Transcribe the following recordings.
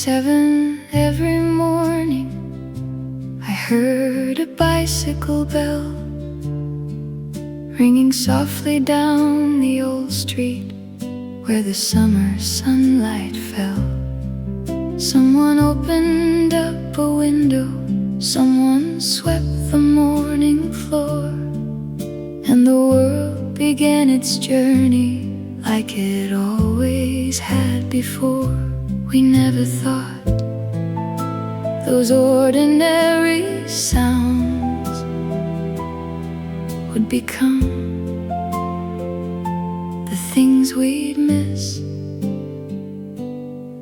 7 every morning I heard a bicycle bell ringing softly down the old street where the summer sunlight fell. Someone opened up a window, someone swept the morning floor, and the world began its journey like it always had before. We never thought those ordinary sounds would become the things we'd miss.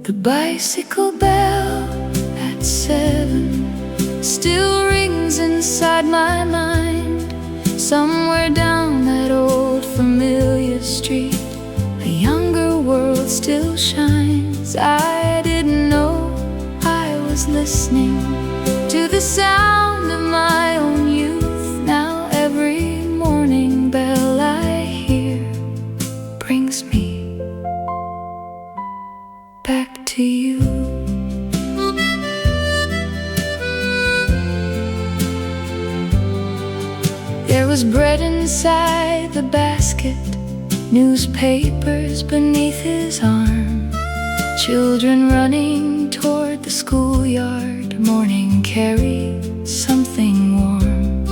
The bicycle bell at 7 still rings inside my mind. Somewhere down that old familiar street, a younger world still shines. I didn't know I was listening to the sound of my own youth. Now every morning bell I hear brings me back to you. There was bread inside the basket, newspapers beneath his arm, children running toward the schoolyard. Morning carried something warm.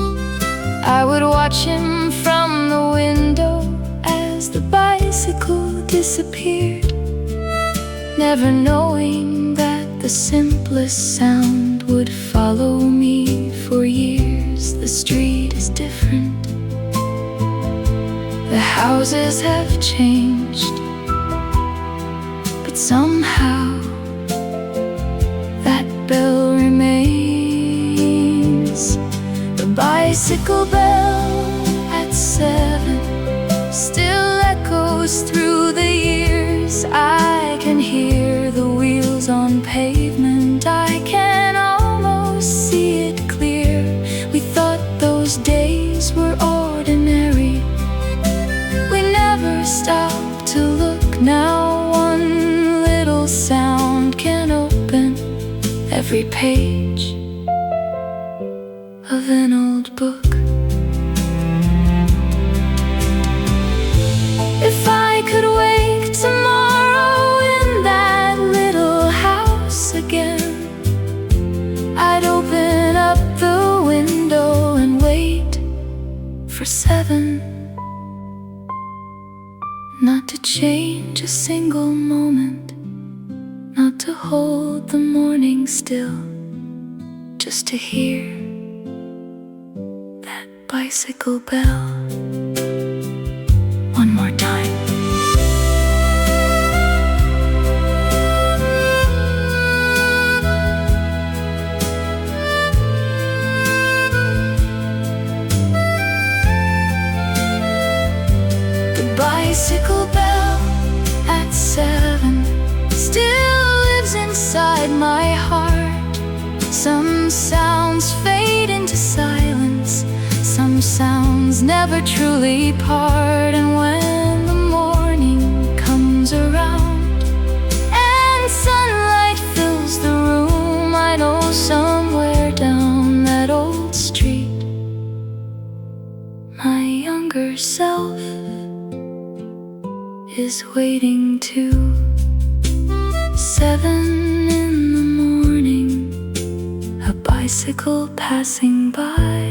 I would watch him from the window as the bicycle disappeared, never knowing that the simplest sound would follow me for years. The street is different, the houses have changed, but somehow that bell remains. The bicycle bell at 7 still echoes through the years. I can hear the wheels on pavement, I can almost see it clear. We thought those days were ordinary, we never stopped to look. Now one little sound can open every page of an old book. If I could wake tomorrow in that little house again, I'd open up the window and wait for 7. Not to change a single moment, not to hold the morning still, just to hear that bicycle bell one more time. The bicycle bell at 7 still lives inside my heart. Some sounds fade into silence, some sounds never truly part. And when the morning comes around and sunlight fills the room, I know somewhere down that old street my younger self is waiting too. 7 in the morning, a bicycle passing by,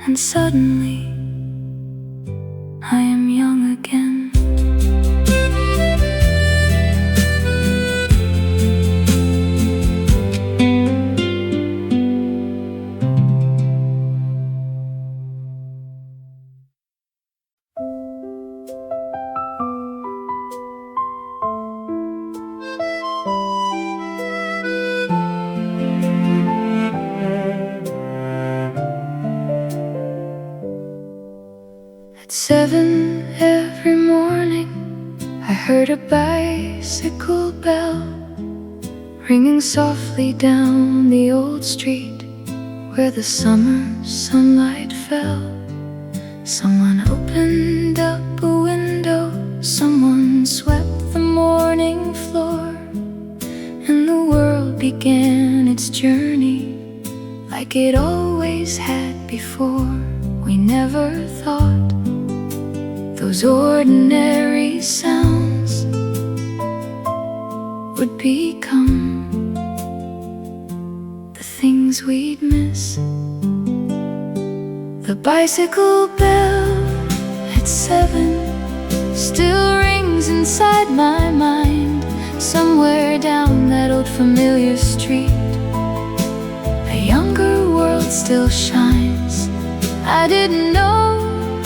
and suddenly I am young again. At 7 every morning, I heard a bicycle bell ringing softly down the old street where the summer sunlight fell. Someone opened up a window, someone swept the morning floor, and the world began its journey like it always had before. We never thought those ordinary sounds would become the things we'd miss. The bicycle bell at 7 still rings inside my mind. Somewhere down that old familiar street, a younger world still shines. I didn't know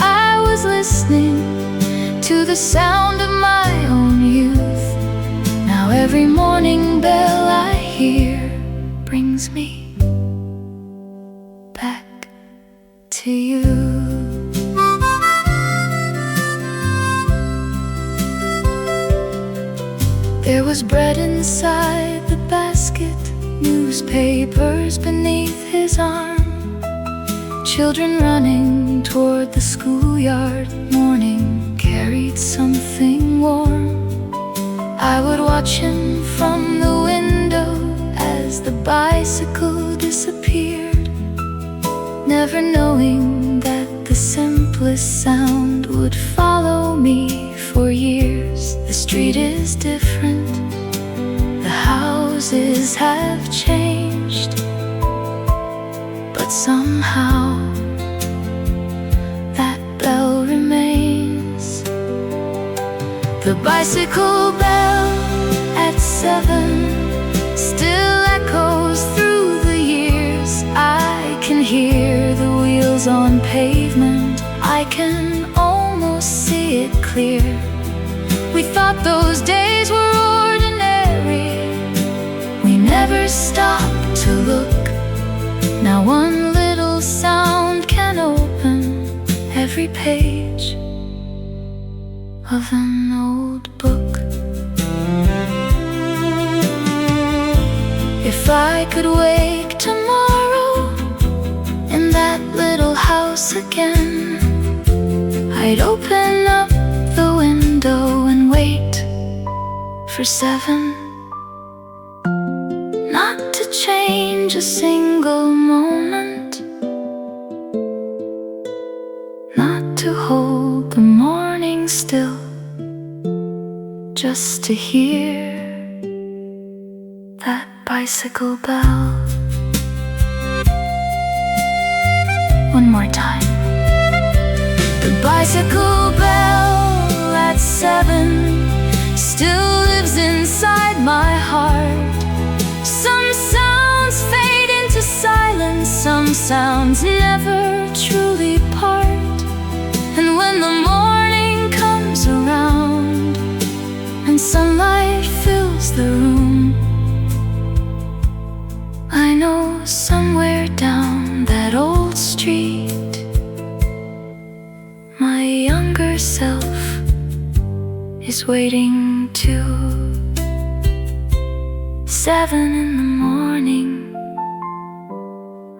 I was listening to the sound of my own youth. Now every morning bell I hear brings me back to you. There was bread inside the basket, newspapers beneath his arm, children running toward the schoolyard. Morning carried something warm. I would watch him from the window as the bicycle disappeared, never knowing that the simplest sound would follow me for years. The street is different, the houses have changed, but somehow that bell remains. The bicycle bell at 7 still echoes through the years. I can hear the wheels on pavement, I can almost see it clear. We thought those days were ordinary, we never stopped to look. Now one little sound can open every page of an old book. If I could wake tomorrow in that little house again, I'd open up the window and wait for 7. Not to change a single moment, not to hold the morning still, just to hear that bicycle bell. One more time. The bicycle bell at 7 still lives inside my heart. Some sounds fade into silence, some sounds never truly part. And when the morning comes around and sunlight fills the room, I know somewhere down that old street my younger self is waiting too. 7 in the morning,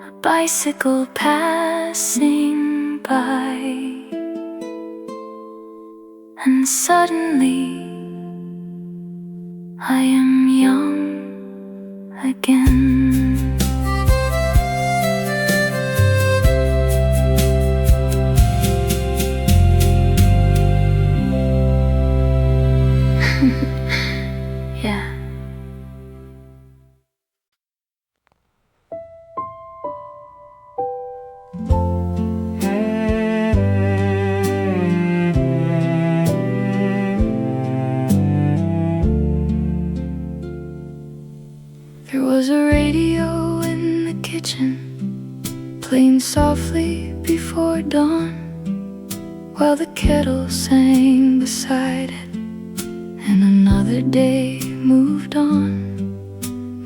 a bicycle passing by, and suddenly I am young again. Yeah. There was a radio in the kitchen, playing softly before dawn, while the kettle sang beside it, and another day moved on.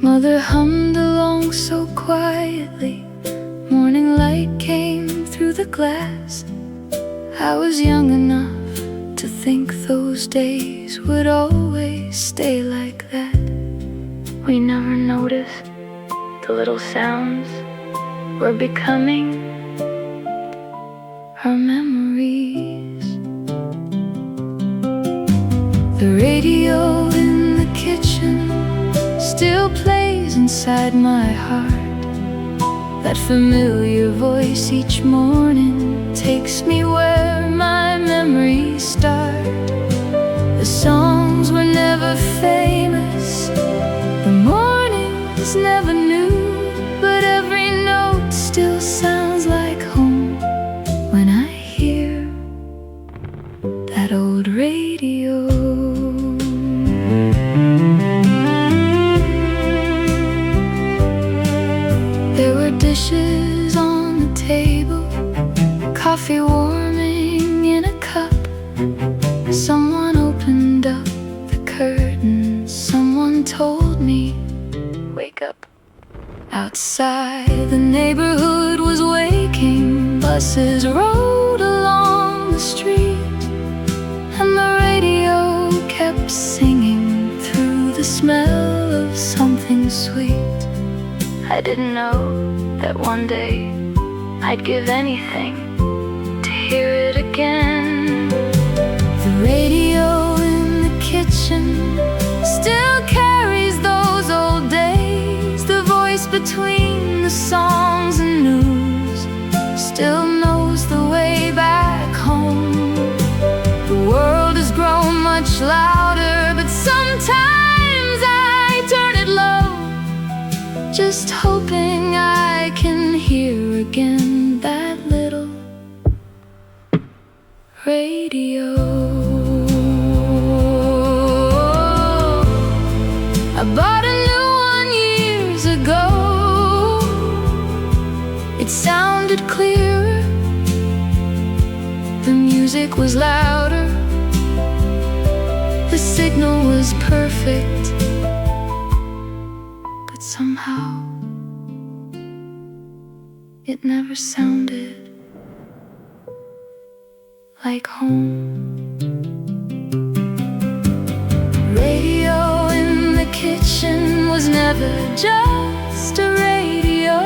Mother hummed along so quietly, morning light came through the glass. I was young enough to think those days would always stay like that. We never noticed the little sounds were becoming our memories. The radio still plays inside my heart. That familiar voice each morning takes me where my memories start. The songs were never famous, the mornings never new, but every note still sounds like home when I hear that old radio. There were dishes on the table, coffee warming in a cup. Someone opened up the curtain, someone told me, wake up. Outside the neighborhood was waking, buses rode along the street, and the radio kept singing through the smell of something sweet. I didn't know that one day I'd give anything to hear it again. The radio in the kitchen still carries those old days. The voice between the songs and news still knows the way back home. The world has grown much louder, but sometimes I turn it low, just hoping I can hear again that little radio. I bought a new one years ago. It sounded clearer, the music was louder, the signal was perfect, but somehow it never sounded like home. Radio in the kitchen was never just a radio.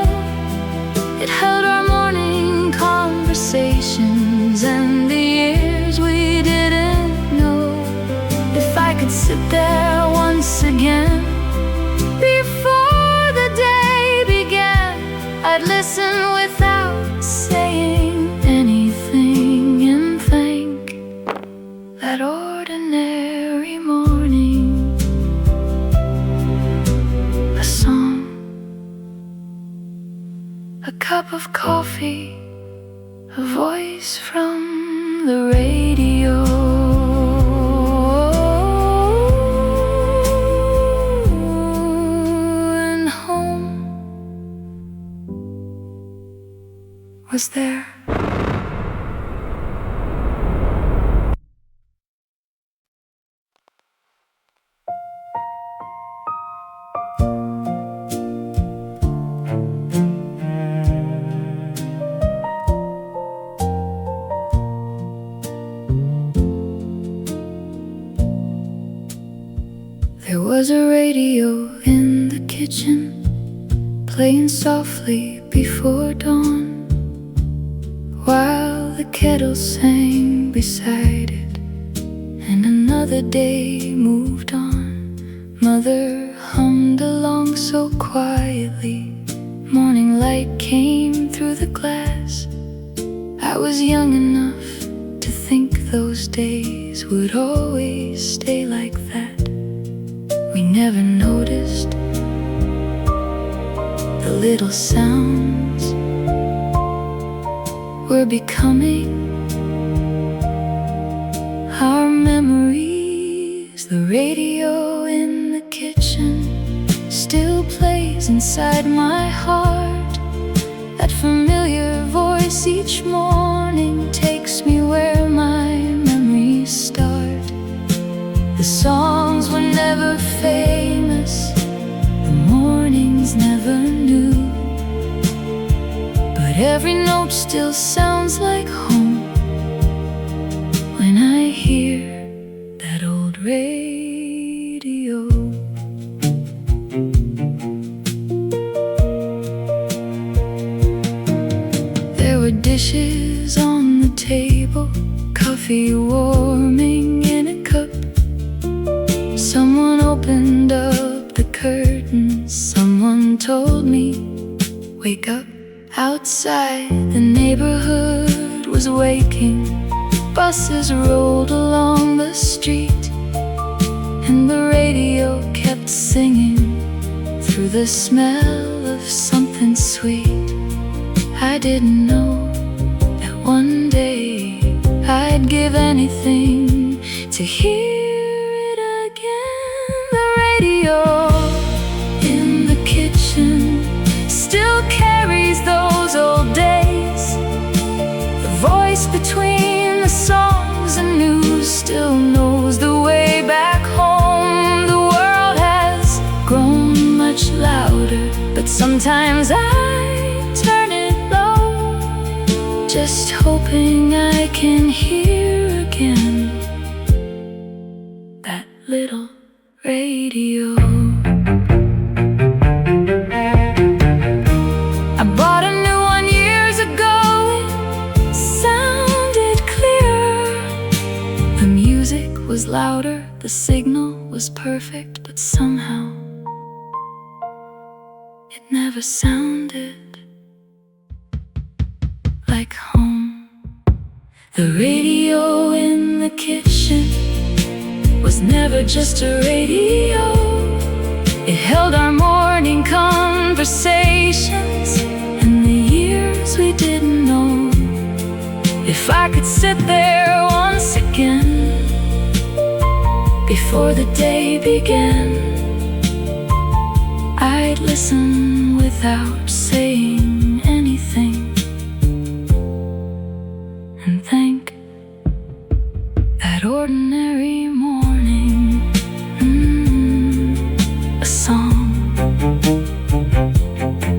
It held our morning conversations and the years we didn't know. If I could sit there once again before the day began, I'd listen without saying anything and thank that ordinary morning. A song, a cup of coffee, a voice from the radio. And home was there. There was a radio in the kitchen, playing softly before dawn, while the kettle sang beside it, and another day moved on. Mother hummed along so quietly, morning light came through the glass. I was young enough to think those days would always stay like that. We never noticed the little sounds were becoming our memories. The radio in the kitchen still plays inside my heart. That familiar voice each morning takes me where my memories start. The songs were never famous, the mornings never new, but every note still sounds like home when I hear that old radio. There were dishes on the table, coffee warming in a cup. Someone opened up the curtain wake up. Outside, the neighborhood was waking. Buses rolled along the street, and the radio kept singing through the smell of something sweet. I didn't know that one day I'd give anything to hear it again. The radio in the kitchen still carries those old days. The voice between the songs and news still knows the way back home. The world has grown much louder, but sometimes I turn it low, just hoping I can hear again that little radio. I bought a new one years ago. It sounded clear. The music was louder, the signal was perfect, but somehow it never sounded like home. The radio in the kitchen was never just a radio. It held our morning conversations and the years we didn't know. If I could sit there once again before the day began, I'd listen without saying anything and thank that ordinary morning. A song,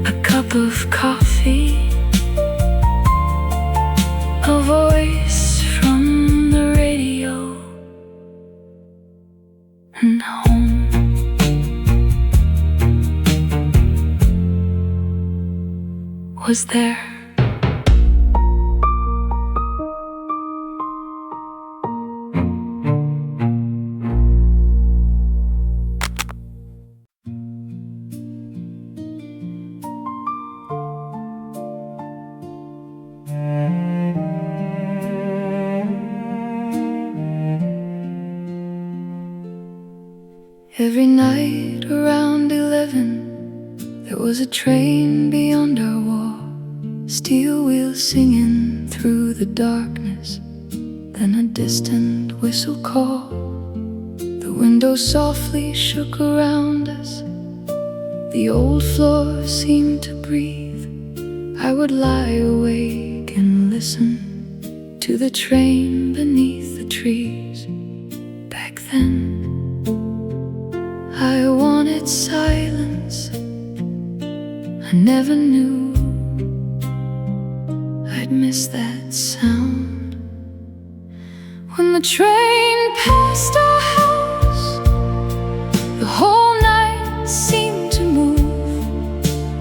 a cup of coffee, a voice from the radio, and home. Was there. Every night around 11, there was a train beyond our wall, steel wheels singing through the darkness, then a distant whistle call. The windows softly shook around us, the old floor seemed to breathe. I would lie awake and listen to the train beneath the trees. Back then I wanted silence. I never knew I'd miss that sound. When the train passed our house, the whole night seemed to move.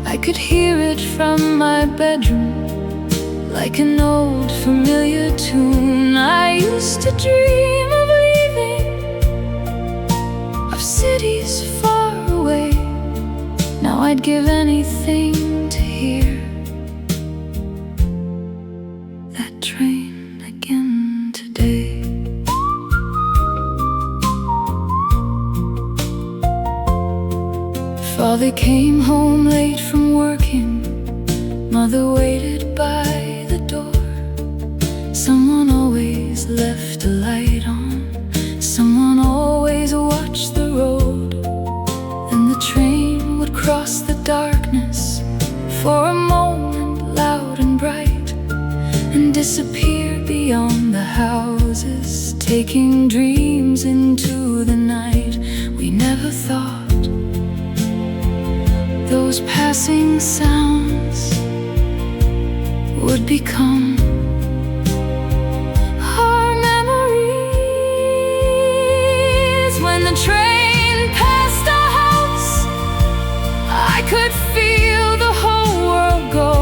I could hear it from my bedroom, like an old familiar tune. I used to dream of leaving, of cities far away. Now I'd give anything to hear that train again today. Father came home late from working, Mother waited by the door. Someone always left a light on, someone always watched the road. And the train would cross the darkness for a moment, loud and bright, and disappear beyond the houses, taking dreams into the night. We never thought those passing sounds would become our memories. When the train passed our house, I could feel the whole world go.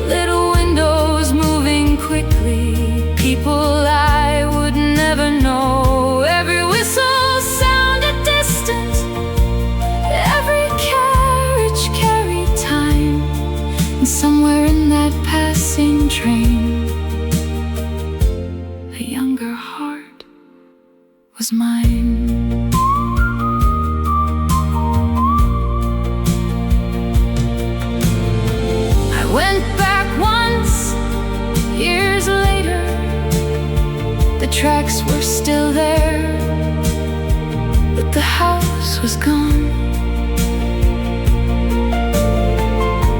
Little windows moving quickly, people I would never know. Every whistle sounded distant, every carriage carried time. was mine. I went back once, years later. The tracks were still there, but the house was gone.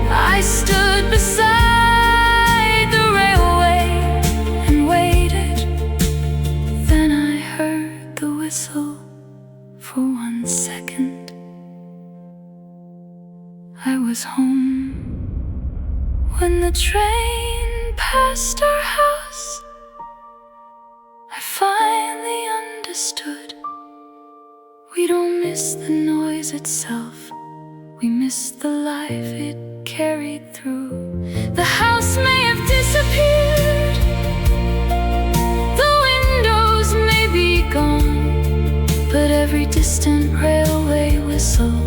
I stood beside the railway and waited. Then I heard the whistle for 1 second. I was home when the train passed our house. I finally understood. We don't miss the noise itself, we miss the life it carried through. The house may have disappeared, the windows may be gone, but every distant railway whistle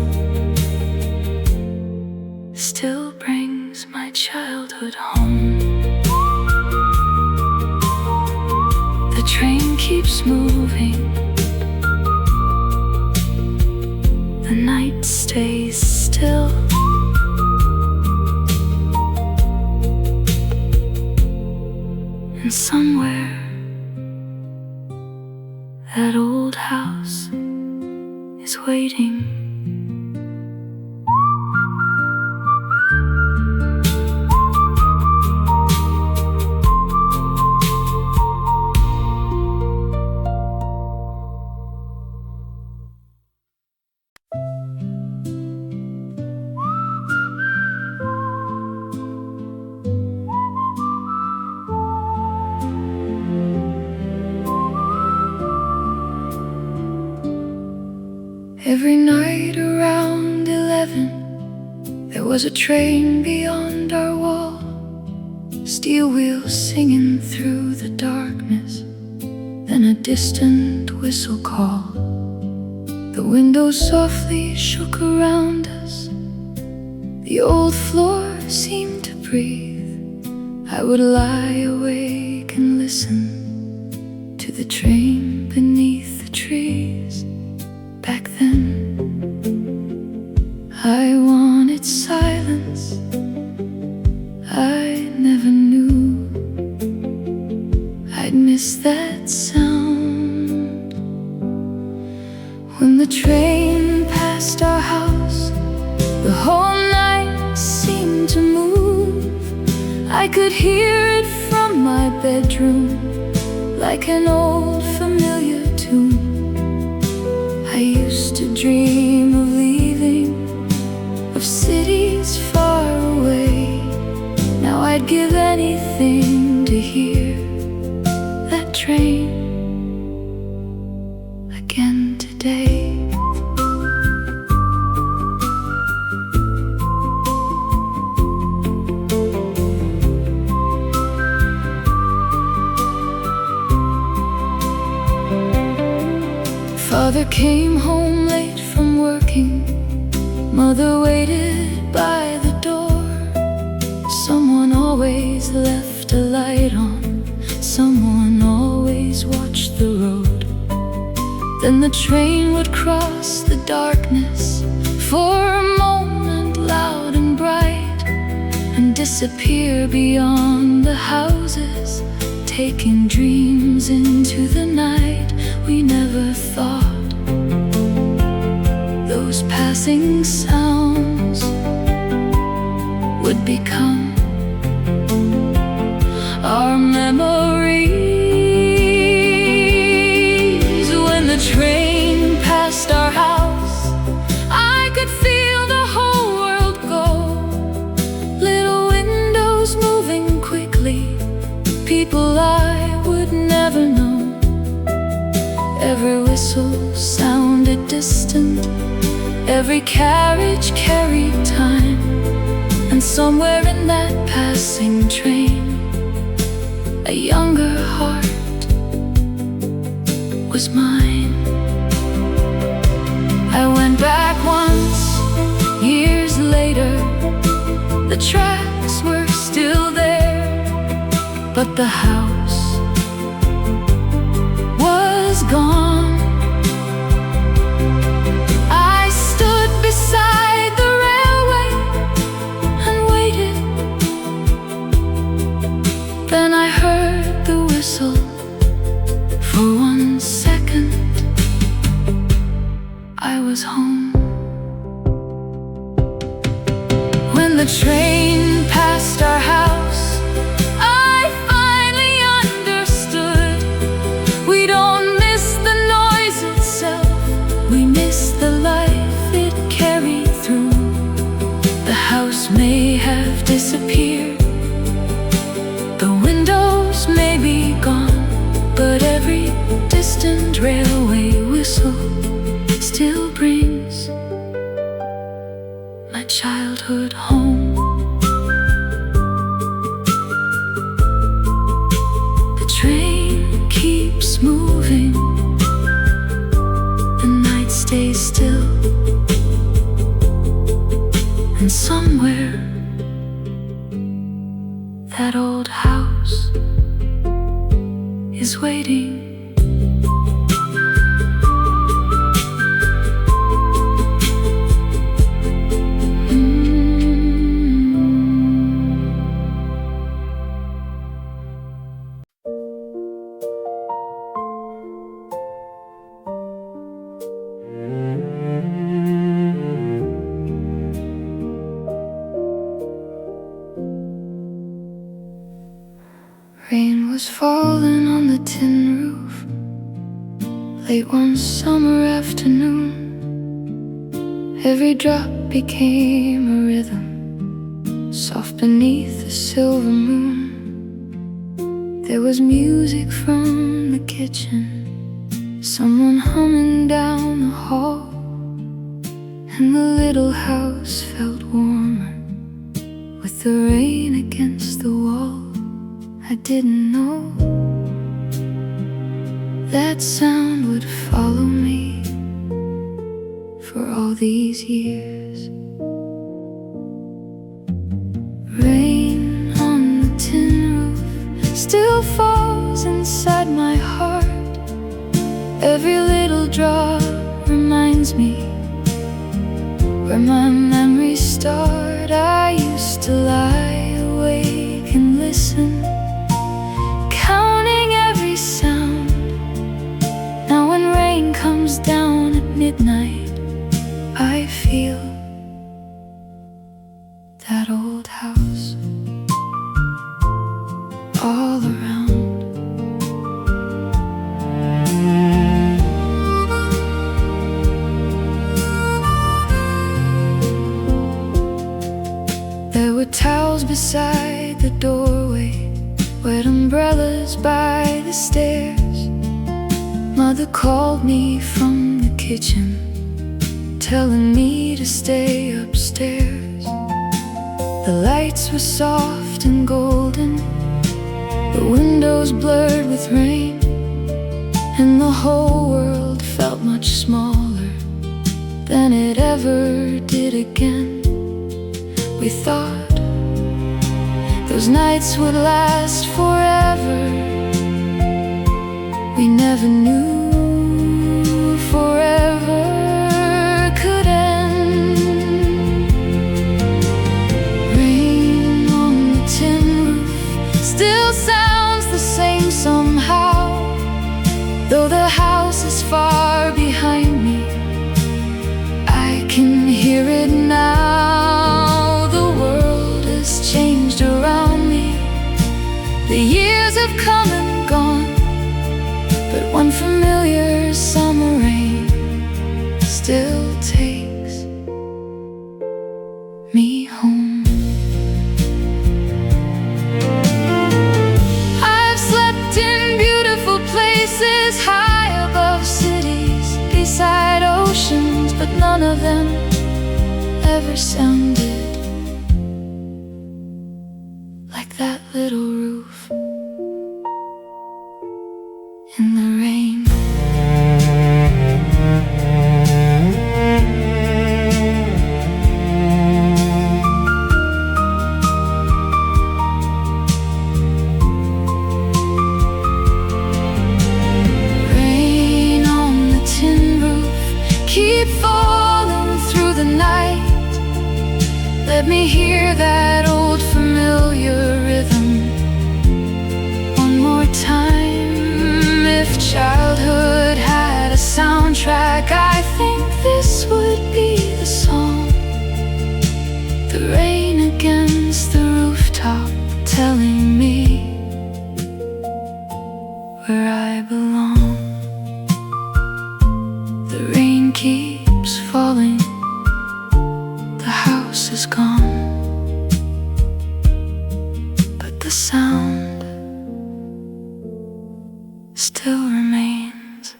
still brings my childhood home. The train keeps moving, the night stays still. And somewhere, that old house is waiting. Every night around 11, there was a train beyond our wall, steel wheels singing through the darkness, then a distant whistle call. The windows softly shook around us, the old floor seemed to breathe. I would lie awake and listen to the train beneath the trees. Back then, I wanted silence. I never knew I'd miss that sound. When the train passed our house, the whole night seemed to move. I could hear it from my bedroom, like an old familiar tune. I used to dream of leaving, of cities far away. Now I'd give anything to hear that train again today. Father came home late from working, mother waited by the door. Someone always left a light on, someone always watched the road. Then the train would cross the darkness for a moment, loud and bright, and disappear beyond the houses, taking dreams into the night. We never thought those passing sounds would become our memories. When the train passed our house, I could feel the whole world go. Little windows moving quickly, people I would never know. Every whistle sounded distant, every carriage carried time, and somewhere in that passing train, a younger heart was mine. I went back once, years later. The tracks were still there, but the house was gone. train passed our house, I finally understood. We don't miss the noise itself, we miss the life it carried through. The house may have disappeared, the windows may be gone, but every distant railway whistle still brings my childhood home. The train keeps moving, the night stays still, and somewhere that old house is waiting. Rain was falling on the tin roof late one summer afternoon. Every drop became a rhythm, soft beneath the silver moon. There was music from the kitchen, someone humming down the hall, and the little house felt warmer with the rain against the wall. I didn't know that sound would follow me for all these years. Rain on the tin roof still falls inside my heart. Every little drop reminds me where my memories start. I used to lie awake and listen, counting every sound. Now when rain comes down at midnight, I feel that old house all around. There were towels beside the doorway, wet umbrellas by the stairs. Mother called me from the kitchen, telling me to stay upstairs. The lights were soft and golden, the windows blurred with rain, and the whole world felt much smaller than it ever did again. We thought those nights would last forever. We never knew forever could end. Rain on the tin roof still sounds the same somehow, though the house is far behind me. I can hear it now. The world has changed around me. The years have come and gone, but one familiar summer rain still takes me home. I've slept in beautiful places, high above cities, beside oceans, but none of them ever sounded like that little roof in the rain. Rain on the tin roof, keep falling through the night. Let me hear that old familiar rhythm one more time. If childhood had a soundtrack, I think this would be the song. The rain against house is gone, but the sound still remains.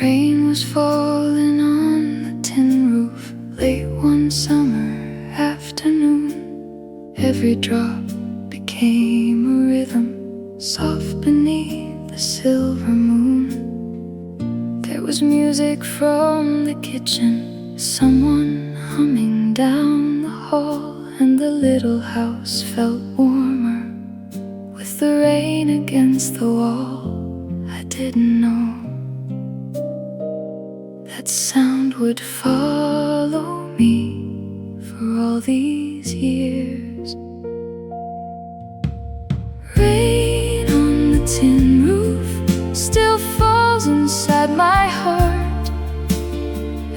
Rain was falling on the tin roof late one summer afternoon. Every drop became a rhythm, soft beneath the silver moon. There was music from the kitchen, someone humming down the hall, and the little house felt warmer with the rain against the wall. I didn't know that sound would follow me for all these years. Rain on the tin roof still falls inside my heart.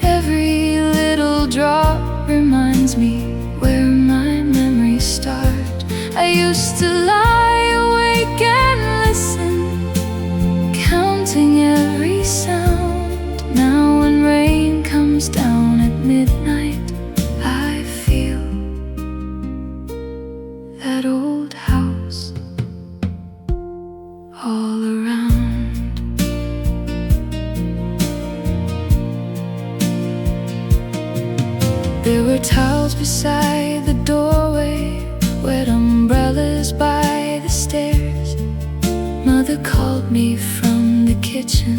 Every little drop reminds me where my memories start. I used to lie awake and listen, counting every sound. Now when rain comes down at midnight, I feel that old house all around. There were towels beside the doorway, wet umbrellas by the stairs. Mother called me from the kitchen,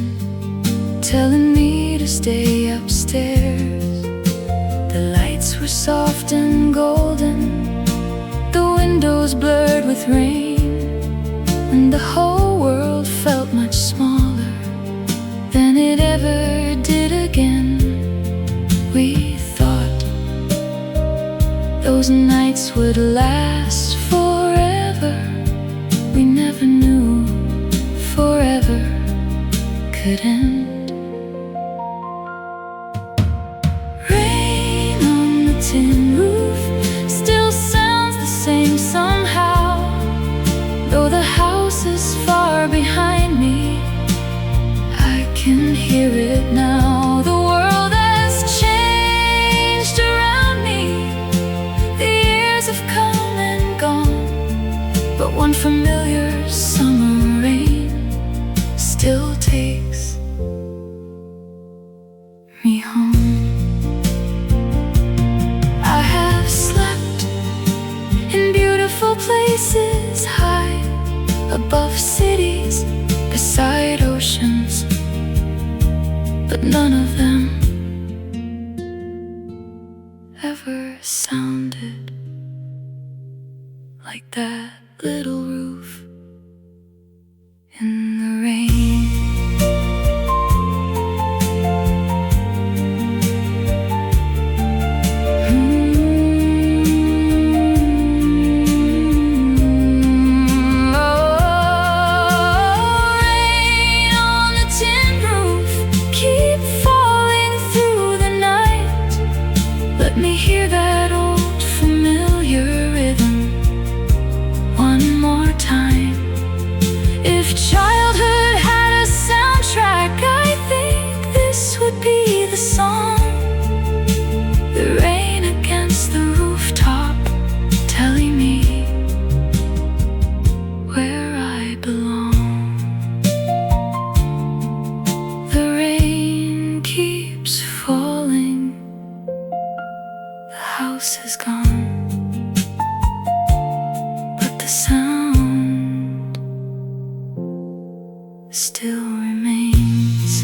telling me to stay upstairs. The lights were soft and golden, the windows blurred with rain, and the whole world felt much smaller than it ever did again. We thought those nights would last forever. We never knew forever could end. Tin roof still sounds the same somehow, though the house is far behind me. I can hear it now. The world has changed around me. The years have come and gone, but one familiar summer rain still takes me home. Places high above cities, beside oceans, but none of them ever sounded like that little roof in the rain. Still remains.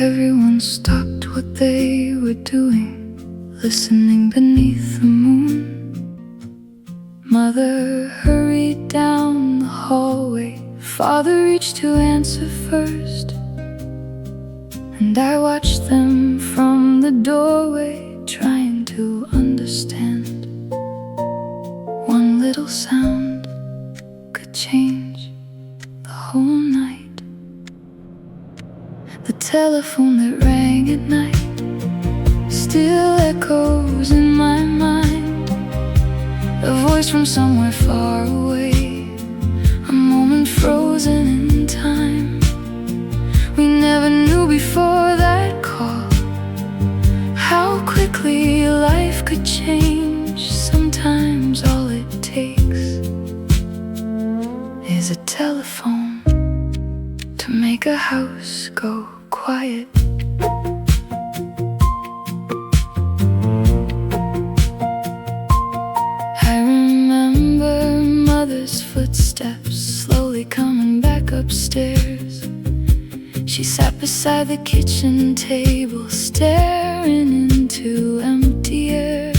Everyone stopped what they were doing, listening beneath the moon. Mother hurried down the hallway, Father reached to answer first, and I watched them from the doorway, trying to understand. One little sound could change the whole night. The telephone that rang at night still echoes in my mind. A voice from somewhere far away, a moment frozen in time. We never knew before that call how quickly life could change. Sometimes all it takes is a telephone to make a house go quiet. I remember Mother's footsteps slowly coming back upstairs. She sat beside the kitchen table, staring into empty air.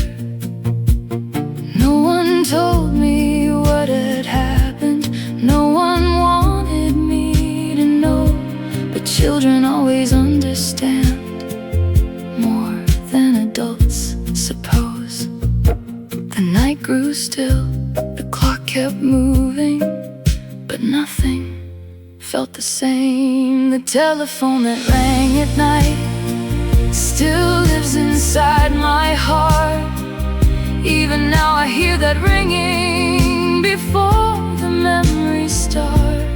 No one told me what had happened, no one wanted me to know, but children always understand more than adults suppose. The night grew still, the clock kept moving, but nothing felt the same. The telephone that rang at night still lives inside my heart. Even now I hear that ringing before the memories start.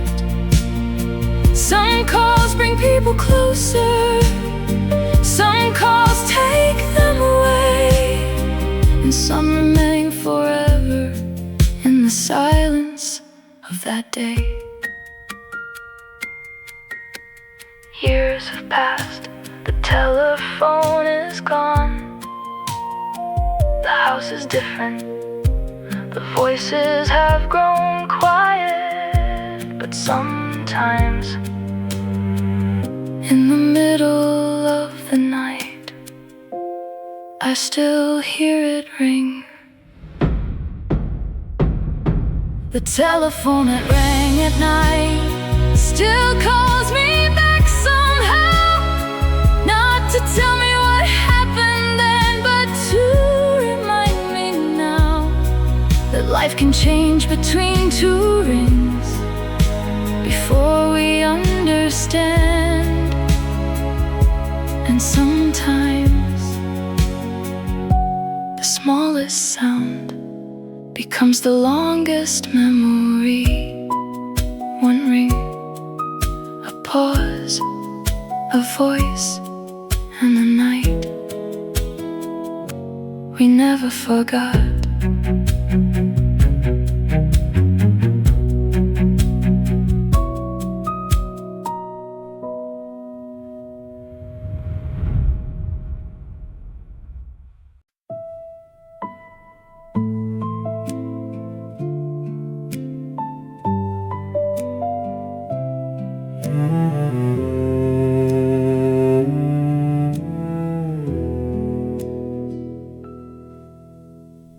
Some calls bring people closer, some calls take them away, and some remain forever in the silence of that day. Years have passed, the telephone is gone. The house is different, the voices have grown quiet. But sometimes, in the middle of the night, I still hear it ring. The telephone that rang at night still calls me back somehow. Not to tell me what happened then, but to remind me now that life can change between two rings before we understand. And sometimes the smallest sound becomes the longest memory. One ring, a pause, a voice, and a night we never forgot.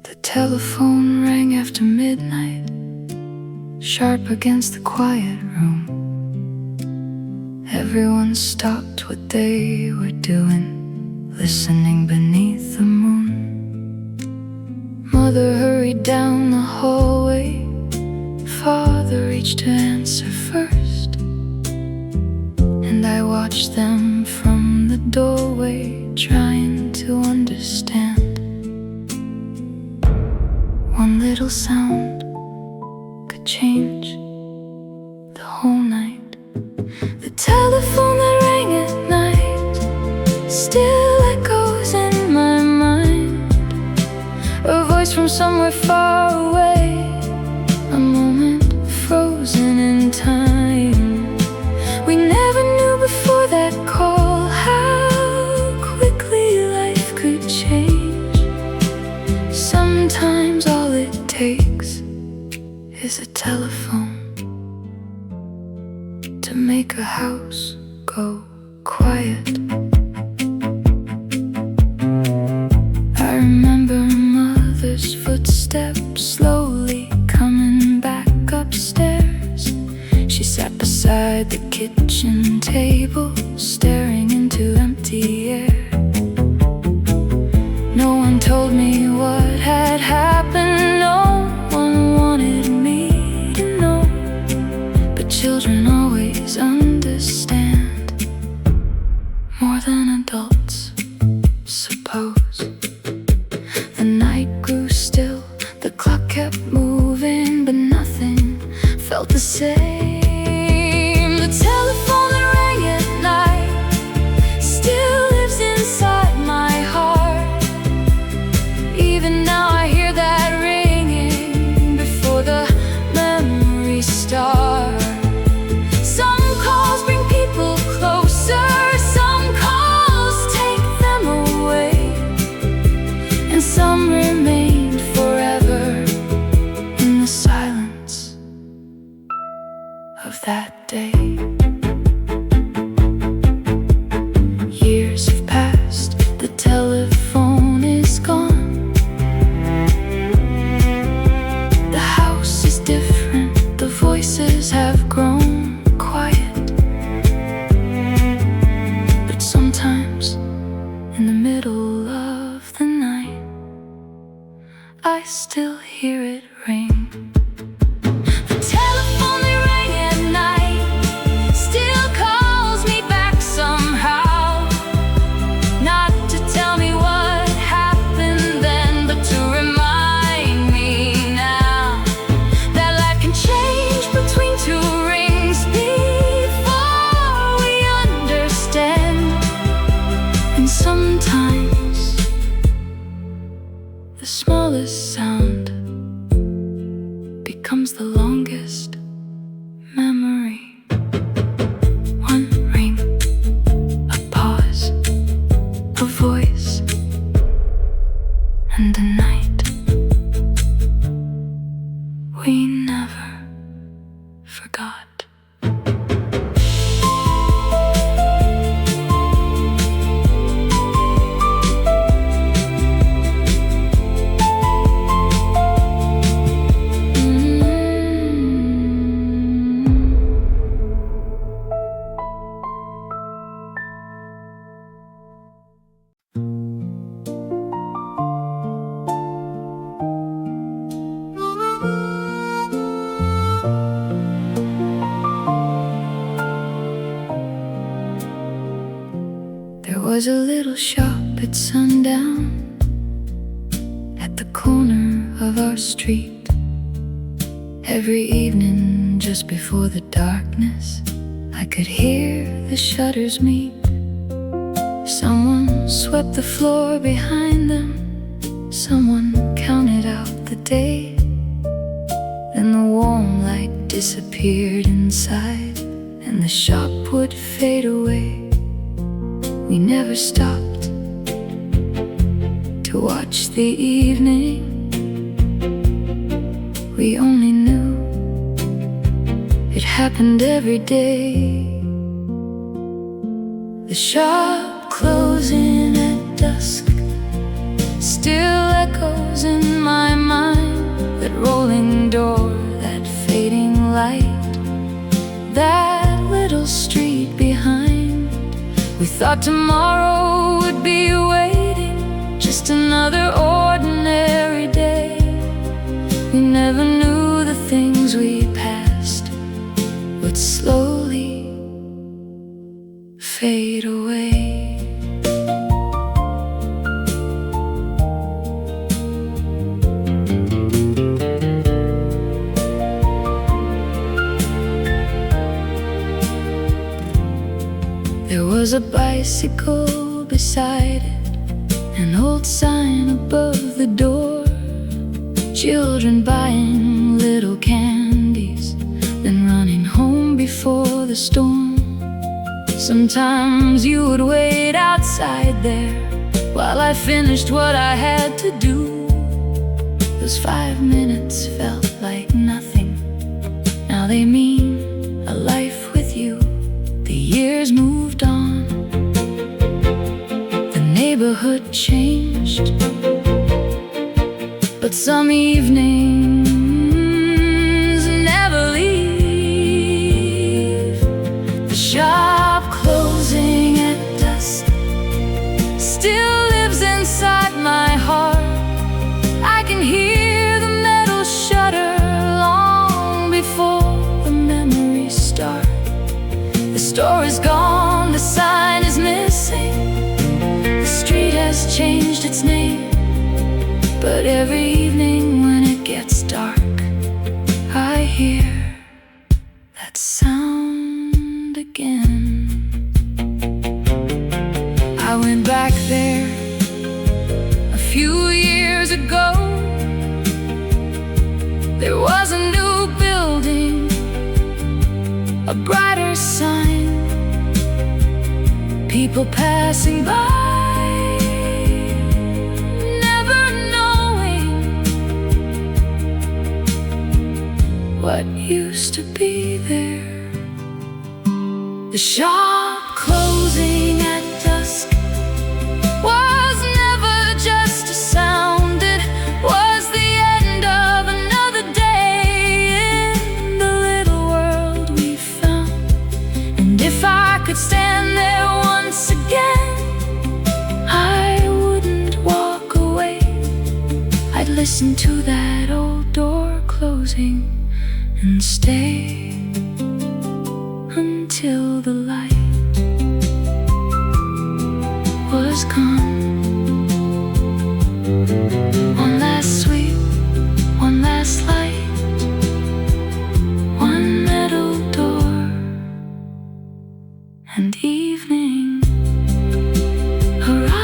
The telephone rang after midnight, sharp against the quiet room. Everyone stopped what they were doing, listening beneath the moon. Mother hurried down the hallway, Father reached to answer first, and I watched them from the doorway, trying to understand. One little sound could change the whole night. The telephone that rang at night still echoes in my mind. A voice from somewhere far away, a moment frozen in time. We never knew before that call how quickly life could change. Sometimes all it takes is a telephone to make a house go quiet. adults suppose. The night grew still, the clock kept moving, but nothing felt the same. The telephone that rang at night still lives inside my heart. Even now I hear that ringing before the memories start. Some calls bring people closer, some calls take them away, and some remained forever in the silence of that day. Years have passed, the telephone is gone. The house is different, the voices have grown quiet. But sometimes, in the middle of the night, I still hear it ring. The telephone that rang at night still calls me back somehow. Not to tell me what happened then, but to remind me now that life can change between two rings before we understand. And sometimes the smallest sound becomes the longest memory. One ring, a pause, a voice, and a night we never forgot. There was a little shop at sundown at the corner of our street. Every evening just before the darkness, I could hear the shutters meet. Someone swept the floor behind them, someone counted out the day. Then the warm light disappeared inside, and the shop would fade away. We never stopped to watch the evening. We only knew it happened every day. The shop closing at dusk still echoes in my mind. That rolling door, that fading light, that little street behind. We thought tomorrow would be waiting, just another ordinary day. We never knew the things we passed would slowly fade away. There was a bicycle beside it, an old sign above the door. Children buying little candies, then running home before the storm. Sometimes you would wait outside there while I finished what I had to do. Those 5 minutes felt like nothing. Now they mean a life with you. The years moved on, the neighborhood changed, but some evenings never leave. The shop closing at dusk still lives inside my heart. I can hear the metal shutter long before the memories start. The store is gone, the sign is missing, has changed its name, but every evening when it gets dark, I hear that sound again. I went back there a few years ago. There was a new building, a brighter sign, people passing by, never knowing what used to be there. The shop closing at dusk was never just a sound, it was the end of another day in the little world we found. And if I could stand there once again, I wouldn't walk away. I'd listen to that old door closing and stay until the light was gone. One last sweep, one last light, one metal door, and evening arrived.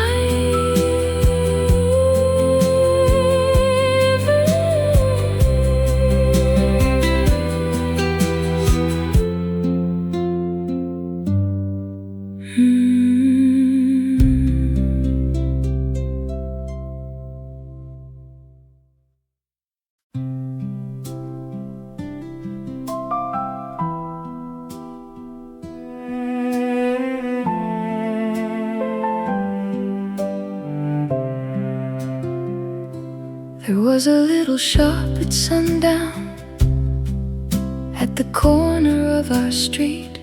There was a little shop at sundown at the corner of our street.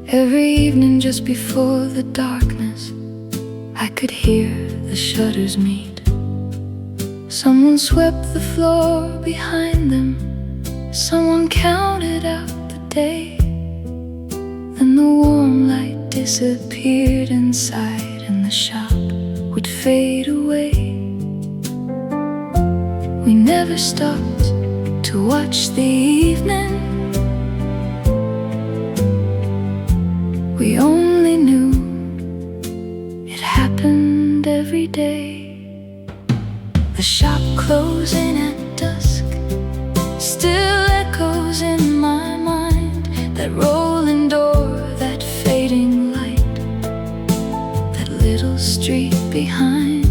Every evening just before the darkness, I could hear the shutters meet. Someone swept the floor behind them, someone counted out the day. Then the warm light disappeared inside and the shop would fade away. We never stopped to watch the evening. We only knew it happened every day. The shop closing at dusk still echoes in my mind. That rolling door, that fading light, that little street behind.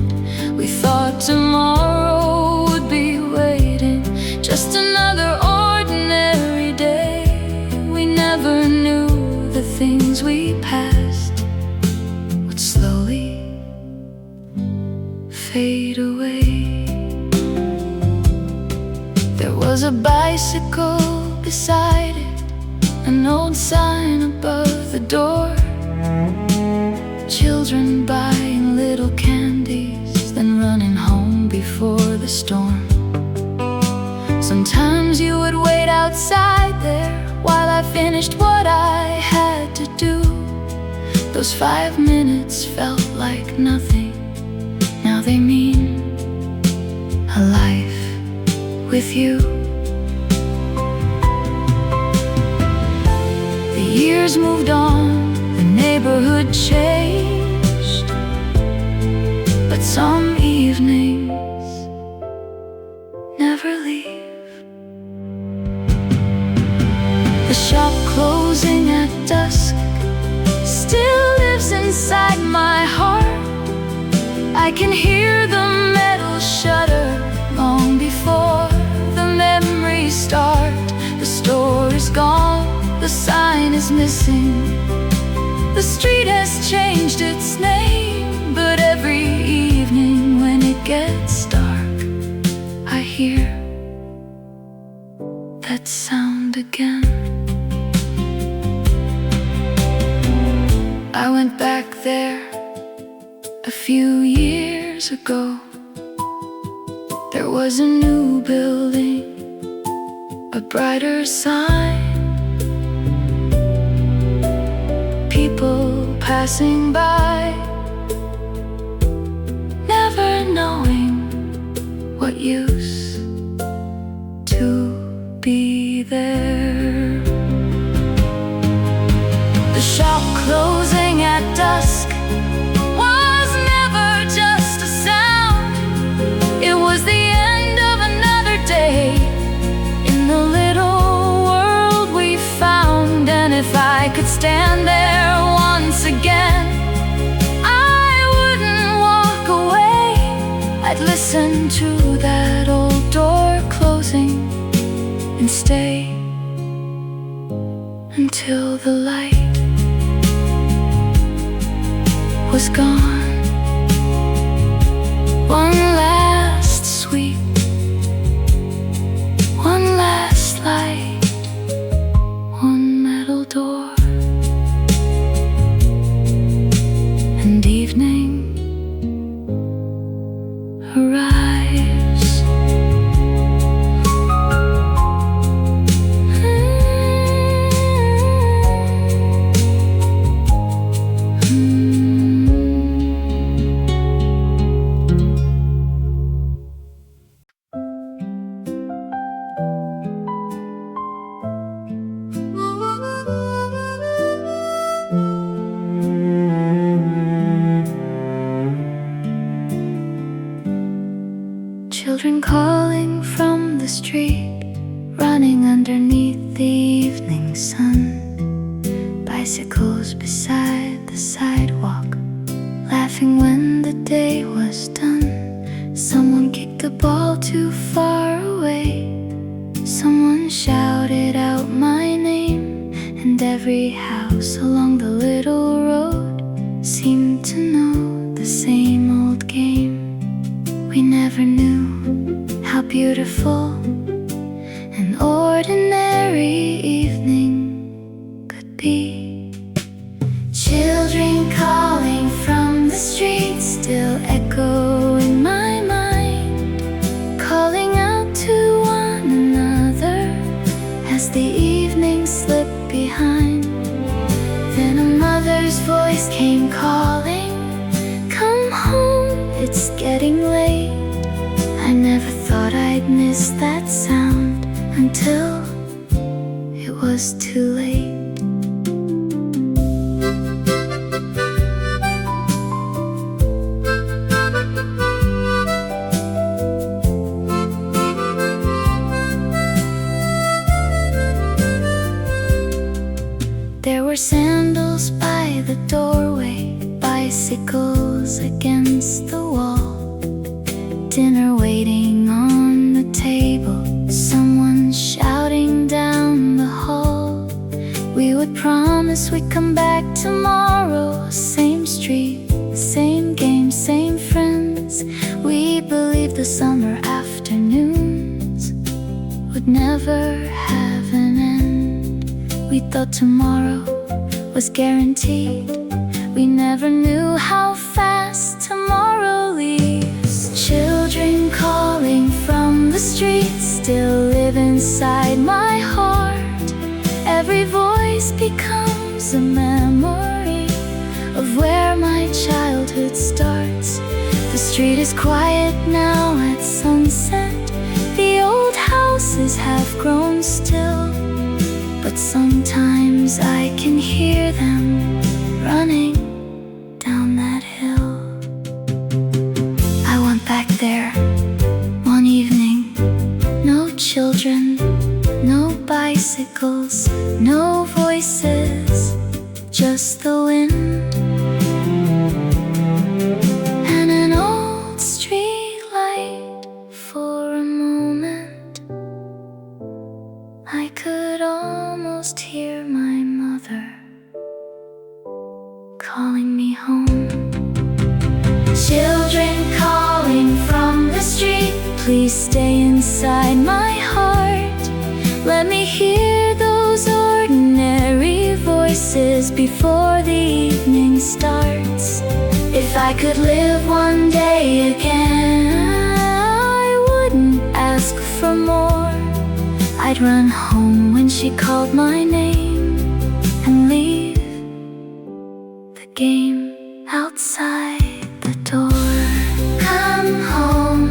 We thought tomorrow would be waiting, just another ordinary day. We never knew the things we passed would slowly fade away. There was a bicycle beside it, an old sign above the door. Children buying little candies, then running home before the storm. Sometimes you would wait outside there while I finished what I had to do. Those 5 minutes felt like nothing. Now they mean a life with you. The years moved on, the neighborhood changed, but some evenings never leave. The shop closing at dusk still lives inside my heart. I can hear the metal shudder long before the memories start. The store is gone, the sign is missing, the street has changed its name. But every evening when it gets dark, I hear that sound again. I went back there a few years ago. There was a new building, a brighter sign, people passing by, listen to that old door closing and stay until the light was gone. One last sweep, one last light, one metal door, and evening arrives. Children calling from the street, running underneath the evening sun. Bicycles beside the sidewalk, laughing when the day was done. Someone kicked the ball too far away. Someone shouted out my name, and every house along the little road seemed to know the same old game. We never knew how beautiful an ordinary evening could be. Children calling from the streets still echo in my mind, calling out to one another as the evening slipped behind. Then a mother's voice came calling, "Come home, it's getting late." I never thought I'd miss that sound until it was too late. There were sandals by the doorway, bicycles against the wall, dinner waiting on the table, someone shouting down the hall. We would promise we'd come back tomorrow. Same street, same game, same friends. We believed the summer afternoons would never have an end. We thought tomorrow was guaranteed. We never knew how fast tomorrow leaves. Children calling from the streets still live inside my heart. Every voice becomes a memory of where my childhood starts. The street is quiet now at sunset. The old houses have grown still, but sometimes I can hear them running down that hill. I went back there one evening. No children, no bicycles, no voices, just the wind and an old street light. For a moment I could almost hear my mother calling me home. Children calling from the street, please stay inside my heart. Let me hear those ordinary voices before the evening starts. If I could live one day again, I wouldn't ask for more. I'd run home when she called my name and leave the game outside the door. Come home,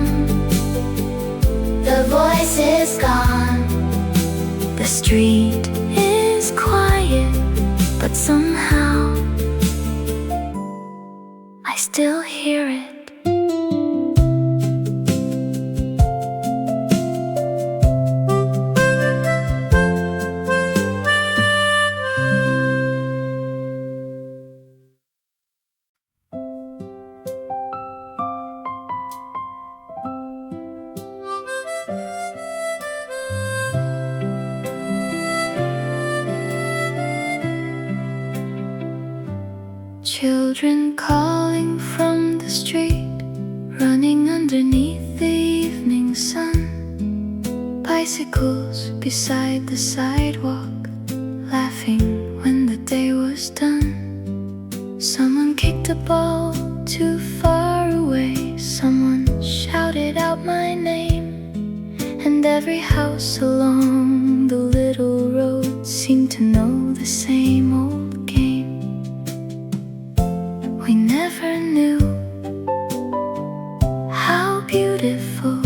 the voice is gone. The street is quiet, but somehow I still hear it. Children calling from the street, running underneath the evening sun. Bicycles beside the sidewalk, laughing when the day was done. Someone kicked a ball too far away, someone shouted out my name, and every house along the little road seemed to know the same old game. We never knew how beautiful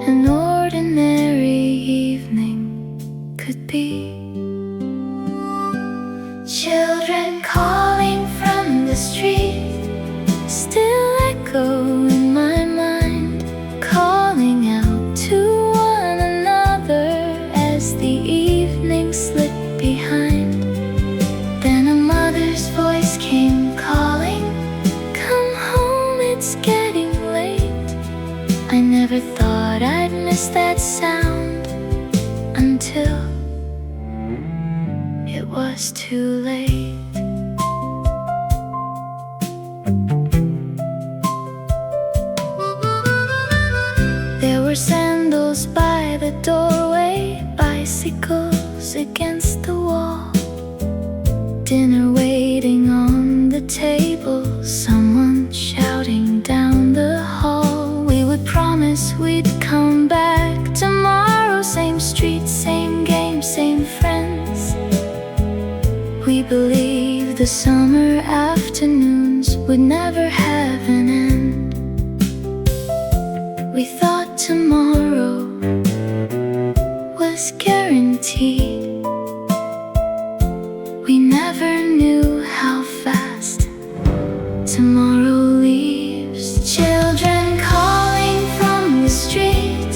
an ordinary evening could be. Children calling from the street still echo in my mind, calling out to one another as the evening slipped behind. Then a mother's voice came calling, "Come home, it's getting late." I never thought I'd miss that sound until it was too late. There were sandals by the doorway, bicycles against the wall, dinner waiting on the table, someone shouting down the hall. We would promise we'd come back tomorrow, same street, same game, same friends. We believed the summer afternoons would never have an end. We thought tomorrow was guaranteed. We never knew how fast tomorrow leaves. Children calling from the street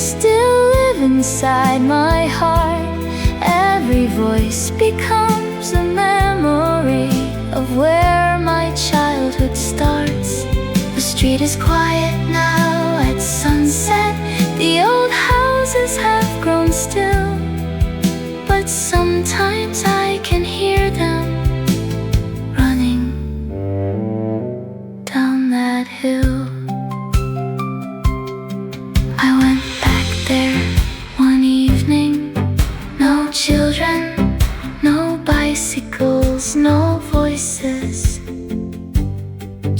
still live inside my heart. Every voice becomes a memory of where my childhood starts. The street is quiet now at sunset. The old houses have grown still, but sometimes I can hear them running down that hill. I went back there one evening. No children, no bicycles, no voices,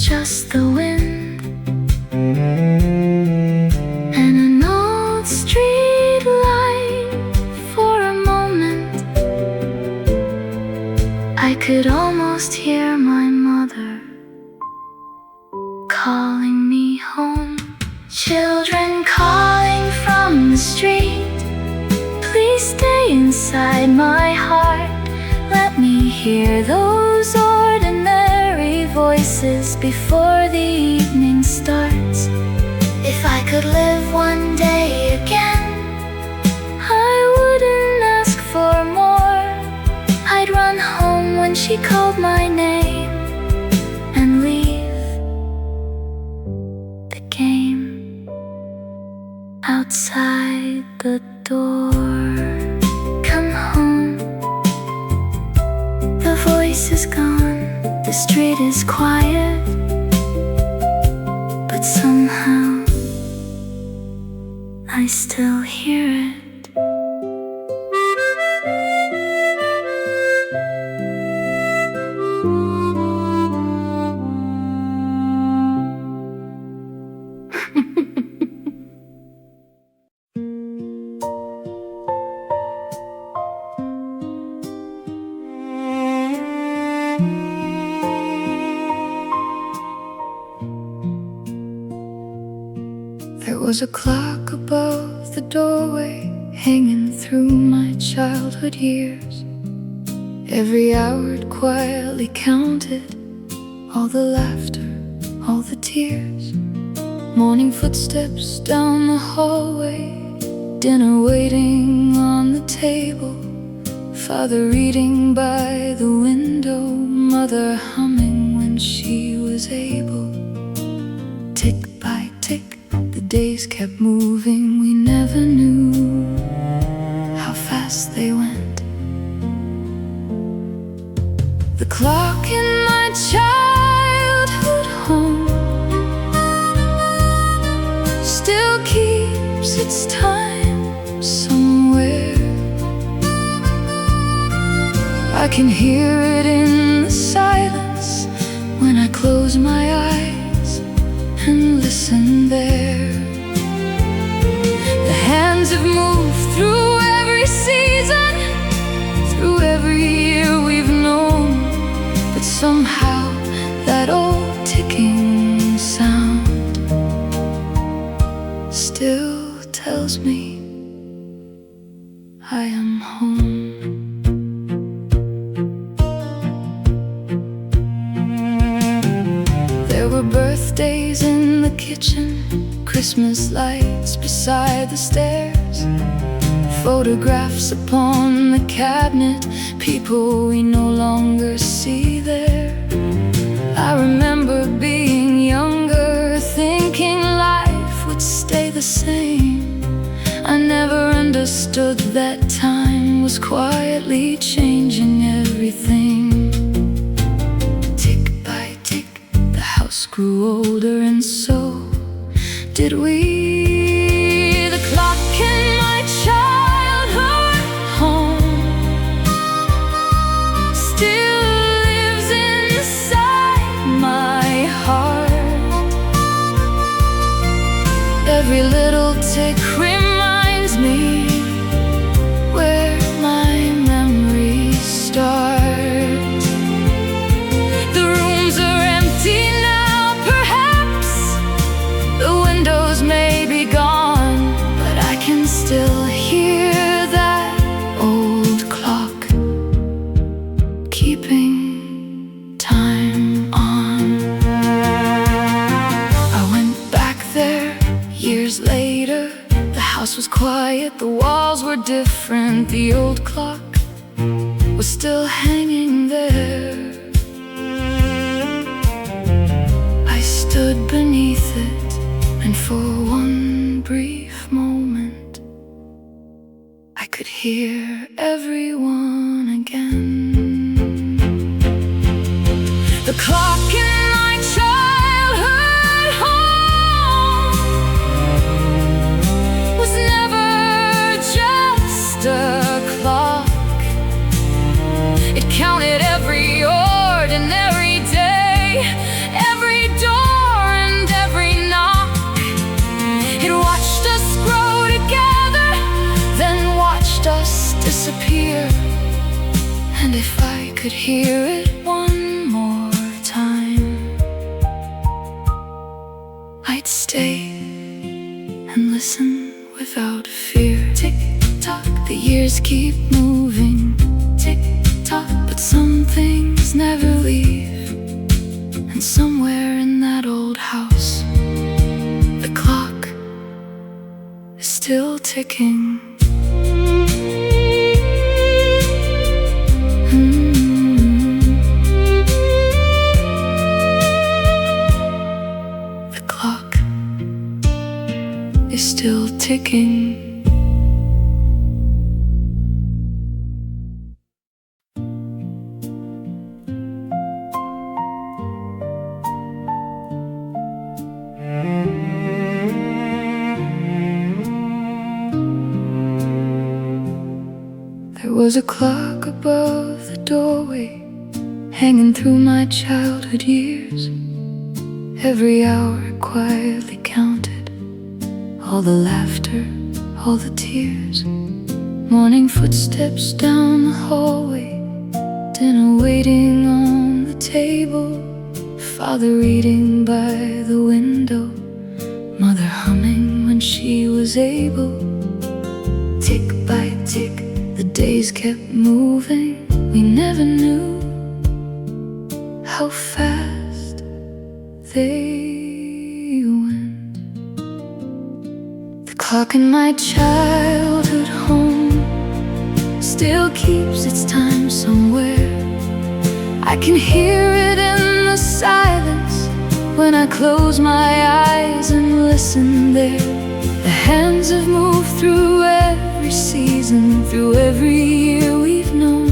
just the wind and an old street light. For a moment I could almost hear my mother calling me home. Children calling from the street, please stay inside my heart. Let me hear those ordinary voices before the evening starts. If I could live one day again, I wouldn't ask for more. I'd run home when she called my name and leave the game outside the door. Come home, the voice is gone, the street is quiet, but somehow I still hear it. There was a clock above the doorway, hanging through my childhood years. Every hour it quietly counted, all the laughter, all the tears. Morning footsteps down the hallway, dinner waiting on the table, father reading by the window, mother humming when she was able. Tick by tick, the days kept moving, we never knew how fast they went. The clock in my I can hear it in the silence when I close my eyes and listen there. The hands have moved through every season, through every year we've known, but somehow that old ticking sound still tells me I am home. There were birthdays in the kitchen, Christmas lights beside the stairs, photographs upon the cabinet, people we no longer see there. I remember being younger, thinking life would stay the same. I never understood that time was quietly changing everything. Tick by tick, the house grew older, and so did we. The clock in my childhood home still lives inside my heart. Every little tick reminds me where my memories start. The rooms are empty now, perhaps the windows may be gone, but I can still hear that old clock keeping time on. I went back there years later. The house was quiet, the walls were different, the old clock was still hanging there. I stood beneath it, and for one brief moment I could hear everyone again. The clock in my childhood home was never just a clock. It counted every ordinary day, every door and every knock. It watched us grow together, then watched us disappear. And if I could hear it one more time, I'd stay and listen without fear. Tick tock, the years keep moving. Tick tock, but some things never leave. And somewhere in that old house, the clock is still ticking. The clock is still ticking. There was a clock above the doorway, hanging through my childhood years. Every hour quietly counted, all the laughter, all the tears. Morning footsteps down the hallway, dinner waiting on the table, father reading by the window, mother humming when she was able. Tick by tick, the days kept moving. We never knew how fast they went. The clock in my childhood home still keeps its time somewhere. I can hear it in the silence when I close my eyes and listen there. The hands have moved through every season, through every year we've known,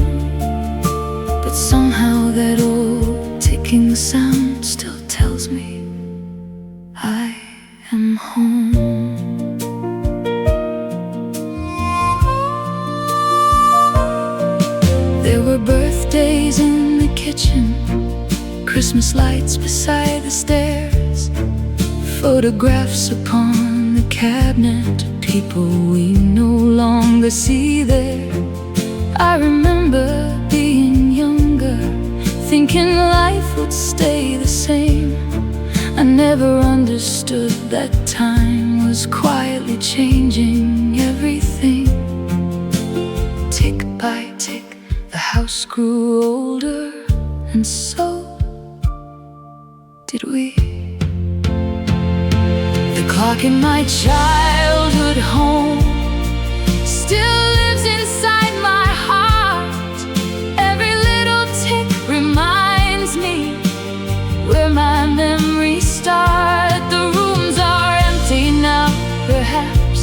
but somehow that old ticking sound still tells me I am home. There were birthdays kitchen, Christmas lights beside the stairs, photographs upon the cabinet, people we no longer see there. I remember being younger, thinking life would stay the same. I never understood that time was quietly changing everything. Tick by tick, the house grew older, and so did we. The clock in my childhood home still lives inside my heart. Every little tick reminds me where my memories start. The rooms are empty now, perhaps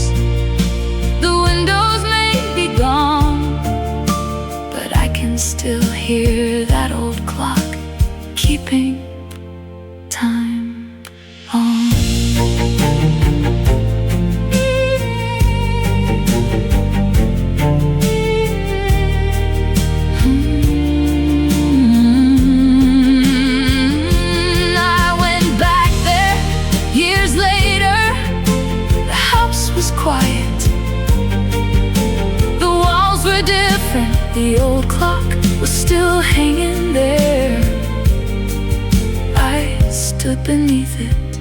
the windows may be gone, but I can still hear that old clock keeping time on. I went back there years later. The house was quiet, the walls were different, the old clock was still hanging there. I stood beneath it,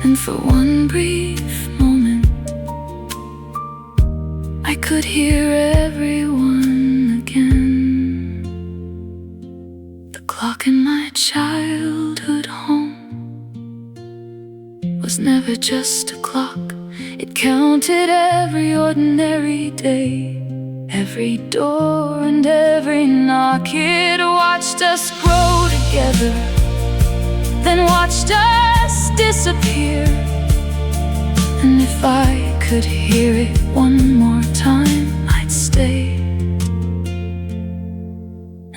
and for one brief moment I could hear everyone again. The clock in my childhood home was never just a clock. It counted every ordinary day, every door and every knock. It watched us grow together, then watched us disappear. And if I could hear it one more time, I'd stay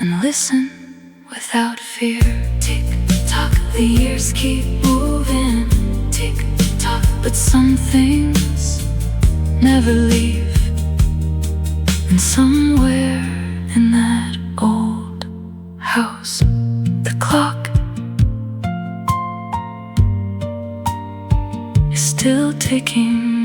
and listen without fear. Tick tock, the years keep moving. Tick tock, but some things never leave. And somewhere in that old house, the clock is still ticking.